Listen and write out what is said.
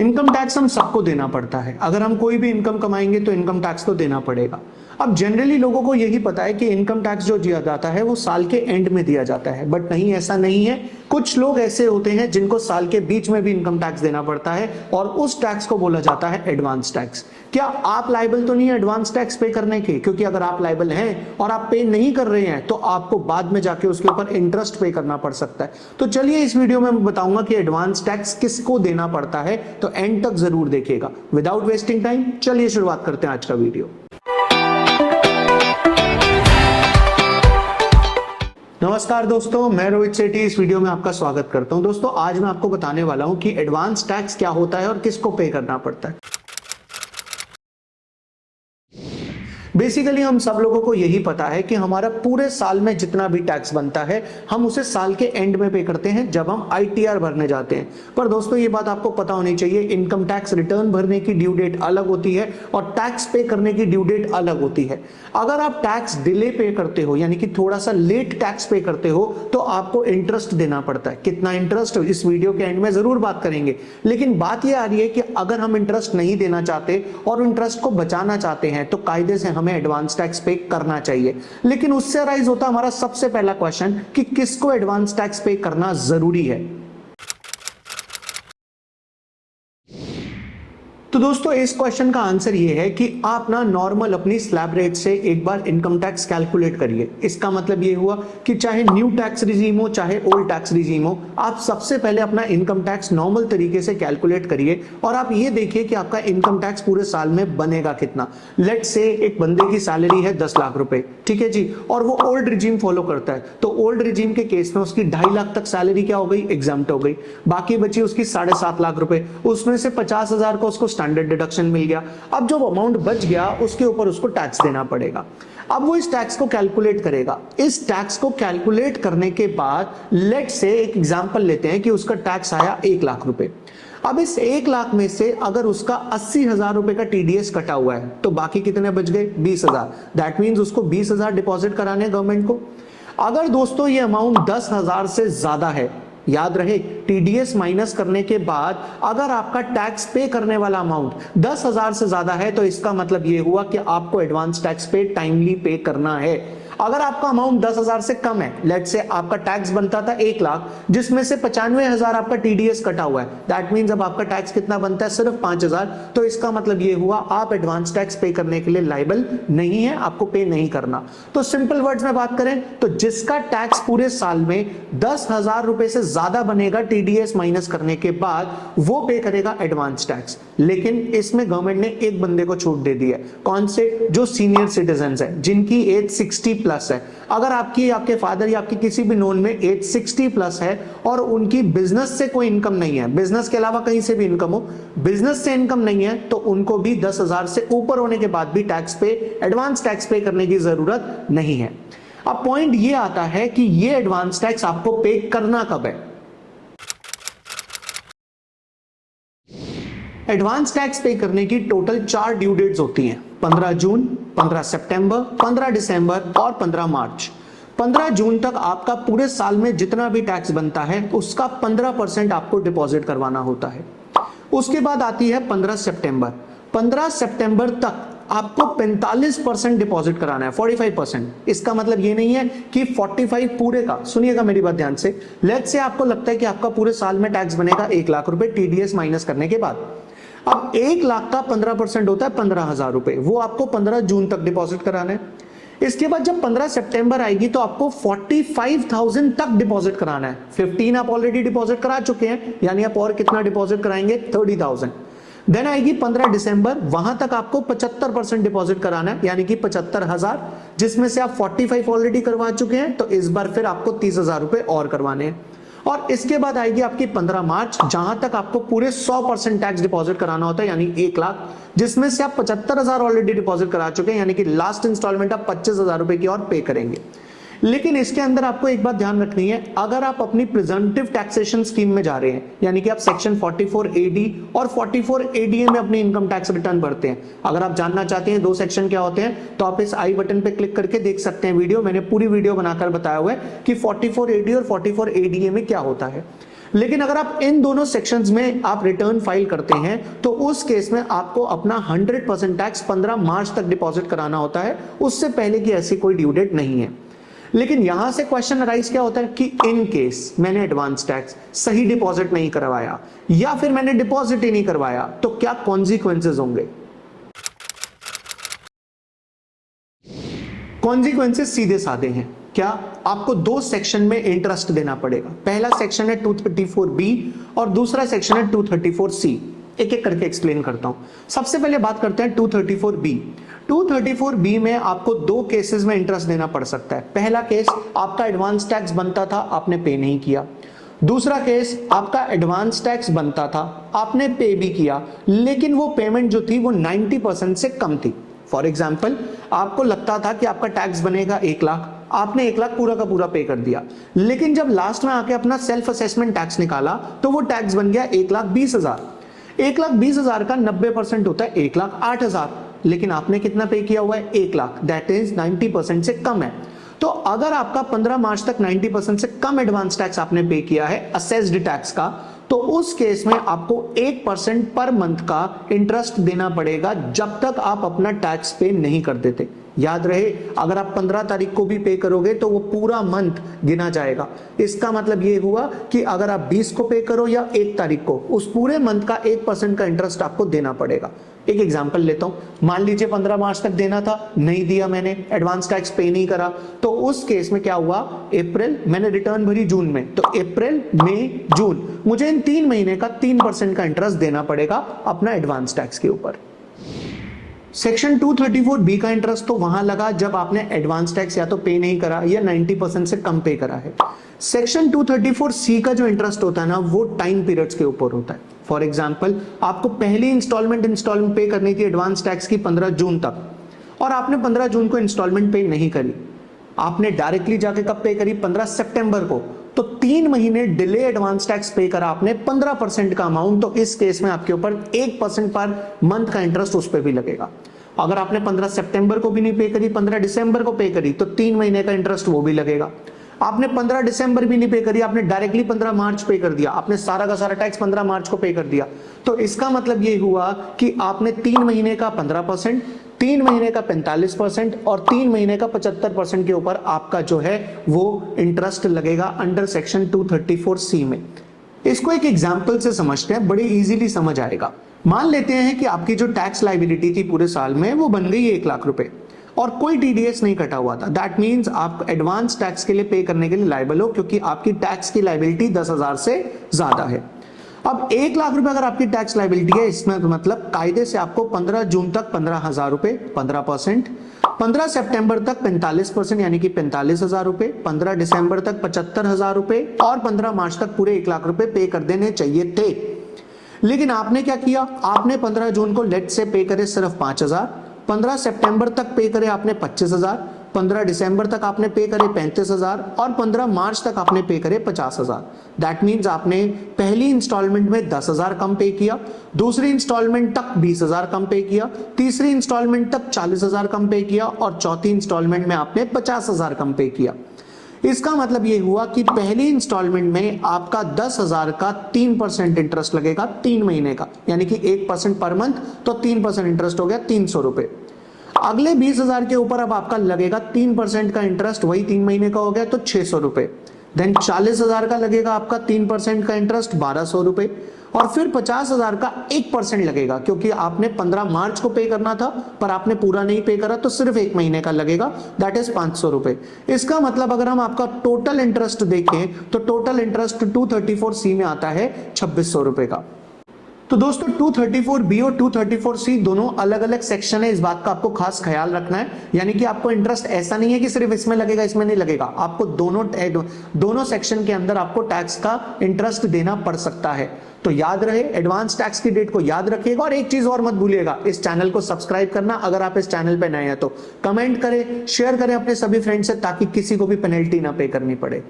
Income tax हम सबको देना पड़ता है। अगर हम कोई भी इनकम कमाएंगे तो इनकम टैक्स तो देना पड़ेगा। अब जनरली लोगों को यही पता है कि इनकम टैक्स जो दिया जाता है वो साल के एंड में दिया जाता है, बट नहीं, ऐसा नहीं है। कुछ लोग ऐसे होते हैं जिनको साल के बीच में भी इनकम टैक्स देना पड़ता है और उस टैक्स को बोला जाता है एडवांस टैक्स। क्या आप लायबल तो नहीं है एडवांस टैक्स पे करने के? क्योंकि अगर आप लायबल हैं और आप पे नहीं कर रहे हैं तो आपको बाद में जाके उसके ऊपर इंटरेस्ट पे करना पड़ सकता है। तो चलिए इस वीडियो में मैं बताऊंगा कि एडवांस टैक्स किसको देना पड़ता है, तो एंड तक जरूर देखिएगा। विदाउट वेस्टिंग टाइम चलिए शुरुआत करते हैं आज का वीडियो। नमस्कार दोस्तों, मैं रोहित सेठी इस वीडियो में आपका स्वागत करता हूं। दोस्तों आज मैं आपको बताने वाला हूं कि एडवांस टैक्स क्या होता है और किसको पे करना पड़ता है। बेसिकली हम सब लोगों को यही पता है कि हमारा पूरे साल में जितना भी टैक्स बनता है हम उसे साल के एंड में पे करते हैं जब हम आईटीआर भरने जाते हैं। पर दोस्तों ये बात आपको पता होनी चाहिए, इनकम टैक्स रिटर्न भरने की ड्यू डेट अलग होती है और टैक्स पे करने की ड्यू डेट अलग होती है। अगर आप टैक्स डिले पे करते हो, यानी कि थोड़ा सा लेट टैक्स पे करते हो, तो आपको इंटरेस्ट देना पड़ता है। कितना इंटरेस्ट, इस वीडियो के एंड में जरूर बात करेंगे। लेकिन बात यह आ रही है कि अगर हम इंटरेस्ट नहीं देना चाहते और इंटरेस्ट को बचाना चाहते हैं तो कायदे से हमें एडवांस टैक्स पे करना चाहिए। लेकिन उससे अराइज होता हमारा सबसे पहला क्वेश्चन कि किसको एडवांस टैक्स पे करना जरूरी है। तो दोस्तों इस क्वेश्चन का आंसर ये है कि आप ना नॉर्मल अपनी स्लैब रेट से एक बार इनकम टैक्स कैलकुलेट करिए। इसका मतलब ये हुआ कि चाहे न्यू टैक्स रिजीम हो चाहे ओल्ड टैक्स रिजीम हो, आप सबसे पहले अपना इनकम टैक्स नॉर्मल तरीके से कैलकुलेट करिए और आप ये देखिए कि आपका इनकम टैक्स पूरे साल में बनेगा कितना। लेट्स से एक बंदे की सैलरी है 10 लाख रुपए, ठीक है जी, और वो ओल्ड रिजीम फॉलो करता है, तो ओल्ड रिजीम के केस में उसकी 2.5 लाख तक सैलरी क्या हो गई, एग्जाम्प्ट हो गई। बाकी बची उसकी 7.5 लाख रुपए, उसमें से 50,000 को उसको स्टैंडर्ड डिडक्शन मिल गया। अब जो अमाउंट बच गया उसके ऊपर उसको टैक्स देना पड़ेगा। अब वो इस टैक्स को कैलकुलेट करेगा। इस टैक्स को कैलकुलेट करने के बाद लेट्स से एक एग्जांपल लेते हैं कि उसका टैक्स आया 1 लाख रुपए। अब इस 1 लाख में से अगर उसका 80,000 रुपए का टीडीएस कटा हुआ है तो बाकी कितने बच गए, 20,000। दैट मींस उसको 20,000 डिपॉजिट कराने गवर्नमेंट को। अगर दोस्तों ये अमाउंट 10,000 से ज्यादा है, याद रहे टीडीएस माइनस करने के बाद अगर आपका टैक्स पे करने वाला अमाउंट 10,000 से ज्यादा है तो इसका मतलब यह हुआ कि आपको एडवांस टैक्स पे टाइमली पे करना है। अगर आपका अमाउंट 10,000 से कम है, लेट से आपका टैक्स बनता था 1 लाख जिसमें से 95,000 आपका टीडीएस कटा हुआ है, दैट मींस अब आपका टैक्स कितना बनता है, सिर्फ 5,000। तो इसका मतलब ये हुआ आप एडवांस टैक्स पे करने के लिए लायबल नहीं है, आपको पे नहीं करना। तो सिंपल वर्ड्स में बात करें तो जिसका टैक्स पूरे साल में 10,000 रुपए से ज्यादा बनेगा टीडीएस माइनस करने के बाद, वो पे करेगा एडवांस टैक्स। लेकिन इसमें गवर्नमेंट ने एक बंदे को छूट दे दी है। कौन से? जो सीनियर सिटीजन है, जिनकी एज 60 प्लस है। अगर आपकी, आपके फादर या आपकी किसी भी नोन में एज 60 प्लस है और उनकी बिजनेस से कोई इनकम नहीं है, बिजनेस के अलावा कहीं से भी इनकम हो, बिजनेस से इनकम नहीं है, तो उनको भी 10,000 से ऊपर होने के बाद भी टैक्स पे, एडवांस टैक्स पे करने की जरूरत नहीं है। अब पॉइंट ये आता है कि ये एडवांस टैक्स आपको पे करना कब है। एडवांस टैक्स पे करने की टोटल 4 ड्यू डेट्स होती हैं, 15 जून, 15 सितंबर, 15 दिसंबर और 15 मार्च। 15 जून तक आपका पूरे साल में जितना भी टैक्स बनता है उसका 15% आपको डिपॉजिट करवाना होता है। उसके बाद आती है 15 सितंबर। 15 सितंबर तक आपको 45% डिपॉजिट कराना है, 45%। इसका मतलब ये नहीं है कि 45 पूरे का, सुनिएगा मेरी बात ध्यान से। लेट्स से आपको लगता है कि आपका पूरे साल में टैक्स बनेगा 1 लाख रुपए टीडीएस माइनस करने के बाद। अब 1 लाख का 15% होता है 15,000 रुपए, वो आपको 15 जून तक डिपॉजिट कराना है। इसके बाद जब 15 सितंबर आएगी तो आपको 45,000 तक डिपॉजिट कराना है। 15 आप ऑलरेडी डिपॉजिट करा चुके हैं, यानी आप और कितना डिपॉजिट कराएंगे, 30,000। देन आएगी 15 दिसंबर, वहां तक आपको 75% डिपॉजिट कराना है, यानी कि 75,000, जिसमें से आप 45 ऑलरेडी करवा चुके हैं, तो इस बार फिर आपको 30,000 रुपए और करवाने हैं। और इसके बाद आएगी आपकी 15 मार्च, जहां तक आपको पूरे 100% टैक्स डिपॉजिट कराना होता है, यानी 1 लाख, जिसमें से आप 75,000 ऑलरेडी डिपॉजिट करा चुके हैं, यानी कि लास्ट इंस्टॉलमेंट आप 25,000 रुपए की और पे करेंगे। लेकिन इसके अंदर आपको एक बात ध्यान रखनी है, अगर आप अपनी प्रिजम्पटिव टैक्सेशन स्कीम में जा रहे हैं, यानी कि आप सेक्शन 44AD और 44ADA में अपनी इनकम टैक्स रिटर्न भरते हैं। अगर आप जानना चाहते हैं 2 सेक्शन क्या होते हैं तो आप इस आई बटन पे क्लिक करके देख सकते हैं वीडियो, मैंने पूरी वीडियो बनाकर बताया हुआ है कि 44AD और 44ADA में क्या होता है। लेकिन अगर आप इन दोनों सेक्शंस में आप रिटर्न फाइल करते हैं तो उस केस में आपको अपना 100% टैक्स 15 मार्च तक डिपॉजिट कराना होता है, उससे पहले की ऐसी कोई ड्यू डेट नहीं है। लेकिन यहां से क्वेश्चन अराइज क्या होता है कि इन केस मैंने एडवांस टैक्स सही डिपॉजिट नहीं करवाया या फिर मैंने डिपॉजिट ही नहीं करवाया तो क्या कॉन्सिक्वेंसेज होंगे। कॉन्सिक्वेंसेस सीधे साधे हैं। क्या आपको दो सेक्शन में इंटरेस्ट देना पड़ेगा। पहला सेक्शन है 234B और दूसरा सेक्शन है 234C। एक एक करके एक्सप्लेन करता हूं। सबसे पहले बात करते हैं 234B। 234B में आपको दो केसेस में इंटरेस्ट देना पड़ सकता है। पहला केस, आपका एडवांस टैक्स बनता था, आपने पे नहीं किया। दूसरा केस, आपका एडवांस टैक्स बनता था, आपने पे भी किया, लेकिन वो पेमेंट जो थी वो 90% से कम थी। फॉर एग्जाम्पल, आपको लगता था कि आपका टैक्स बनेगा 1 लाख, आपने 1 लाख पूरा का पूरा पे कर दिया, लेकिन जब लास्ट में आके अपना सेल्फ असेसमेंट टैक्स निकाला तो वो टैक्स बन गया 1,20,000। 1,20,000 का 90% होता है 1,08,000, लेकिन आपने कितना पे किया हुआ है 1 लाख, दैट इज 90% से कम है। तो अगर आपका 15 मार्च तक 90% से कम एडवांस टैक्स आपने पे किया है असेस्ड टैक्स का, तो उस केस में आपको 1% पर मंथ का इंटरेस्ट देना पड़ेगा जब तक आप अपना टैक्स पे नहीं कर देते। याद रहे, अगर आप 15 तारीख को भी पे करोगे तो वो पूरा मंथ गिना जाएगा। इसका मतलब ये हुआ कि अगर आप 20 को पे करो या 1 तारीख को, उस पूरे मंथ का 1% का इंटरेस्ट आपको देना पड़ेगा। एक एग्जांपल लेता हूं, मान लीजिए 15 मार्च तक देना था, नहीं दिया मैंने, एडवांस टैक्स पे नहीं करा, तो उस केस में क्या हुआ, अप्रैल मैंने रिटर्न भरी जून में, तो अप्रैल मई जून मुझे इन 3 महीने का 3% का इंटरेस्ट देना पड़ेगा अपना एडवांस टैक्स के ऊपर। सेक्शन 234B का इंटरेस्ट तो वहां लगा जब आपने एडवांस टैक्स या तो पे नहीं करा या 90% से कम पे करा है। सेक्शन 234C का जो इंटरेस्ट होता है ना, वो टाइम पीरियड्स के ऊपर होता है। फॉर एग्जांपल, आपको पहली इंस्टॉलमेंट पे करनी थी एडवांस टैक्स की 15 जून तक, और आपने 15 जून को इंस्टॉलमेंट पे नहीं करी, आपने डायरेक्टली जाके कब पे करी, 15 सितंबर को, तो 3 महीने डिले एडवांस टैक्स पे करा आपने 15% का अमाउंट, तो इस केस में आपके ऊपर 1% पर मंथ का इंटरेस्ट उस पर भी लगेगा। अगर आपने 15 सितंबर को भी नहीं पे करी, 15 दिसंबर को पे करी, तो 3 महीने का इंटरेस्ट वो भी लगेगा। आपने 15 दिसंबर भी नहीं पे करी, आपने डायरेक्टली 15 मार्च पे कर दिया, आपने सारा का सारा टैक्स 15 मार्च को पे कर दिया, तो इसका मतलब ये हुआ कि आपने 3 महीने का 15%, 3 महीने का 45% और 3 महीने का 75% के ऊपर आपका जो है वो इंटरेस्ट लगेगा अंडर सेक्शन 234C में। इसको एक एग्जांपल से समझते हैं, बड़े इजीली समझ आएगा। मान लेते हैं कि आपकी जो टैक्स लायबिलिटी थी पूरे साल में वो बन गई 1 लाख रुपए और कोई टीडीएस नहीं कटा हुआ था। दैट मींस आप एडवांस टैक्स के लिए पे करने के लिए लायबल हो, क्योंकि आपकी टैक्स की लायबिलिटी 10,000 से ज्यादा है। अब 1 लाख रुपए अगर आपकी टैक्स लायबिलिटी है, इसमें मतलब कायदे से आपको 15 जून तक 15,000 रुपए 15%, 15 सितंबर तक 45% यानी कि 45,000 रुपए, 15 दिसंबर तक 75,000 रुपए और 15 मार्च तक पूरे 1 लाख रुपए पे कर देने चाहिए थे। लेकिन आपने क्या किया, आपने 15 जून को लेट से पे करे सिर्फ 5,000, 15 सितंबर तक पे करे आपने 25,000, 15 दिसंबर तक आपने पे करे 35,000 और 15 मार्च तक आपने पे करे 50,000। दैट मींस आपने पहली इंस्टॉलमेंट में 10,000 कम पे किया, दूसरी इंस्टॉलमेंट तक 20,000 कम पे किया, तीसरी इंस्टॉलमेंट तक 40,000 कम पे किया और चौथी इंस्टॉलमेंट में आपने 50,000 कम पे किया। इसका मतलब ये हुआ कि पहली इंस्टॉलमेंट में आपका 10,000 का 3% इंटरेस्ट लगेगा 3 महीने का, यानी कि 1% पर मंथ, तो 3% इंटरेस्ट हो गया 300 रुपए। अगले 20,000 के ऊपर अब आपका लगेगा 3% का इंटरेस्ट, वही 3 महीने का हो गया तो 600 रुपए। देन 40,000 का लगेगा आपका 3% का इंटरेस्ट 1,200 रुपए, और फिर 50,000 का 1% लगेगा, क्योंकि आपने 15 मार्च को पे करना था पर आपने पूरा नहीं पे करा, तो सिर्फ 1 महीने का लगेगा, दैट इज 500 रुपए। इसका मतलब अगर हम आपका टोटल इंटरेस्ट देखें तो टोटल इंटरेस्ट 234C में आता है 2,600 रुपए का। तो दोस्तों 234B और 234C दोनों अलग अलग सेक्शन है, इस बात का आपको खास ख्याल रखना है। यानी कि आपको इंटरेस्ट ऐसा नहीं है कि सिर्फ इसमें लगेगा इसमें नहीं लगेगा, आपको दोनों सेक्शन के अंदर आपको टैक्स का इंटरेस्ट देना पड़ सकता है। तो याद रहे, एडवांस टैक्स की डेट को याद रखिएगा, और एक चीज और मत भूलिएगा, इस चैनल को सब्सक्राइब करना। अगर आप इस चैनल पे नए हैं तो कमेंट करें, शेयर करें अपने सभी फ्रेंड्स से, ताकि किसी को भी पेनल्टी ना पे करनी पड़े।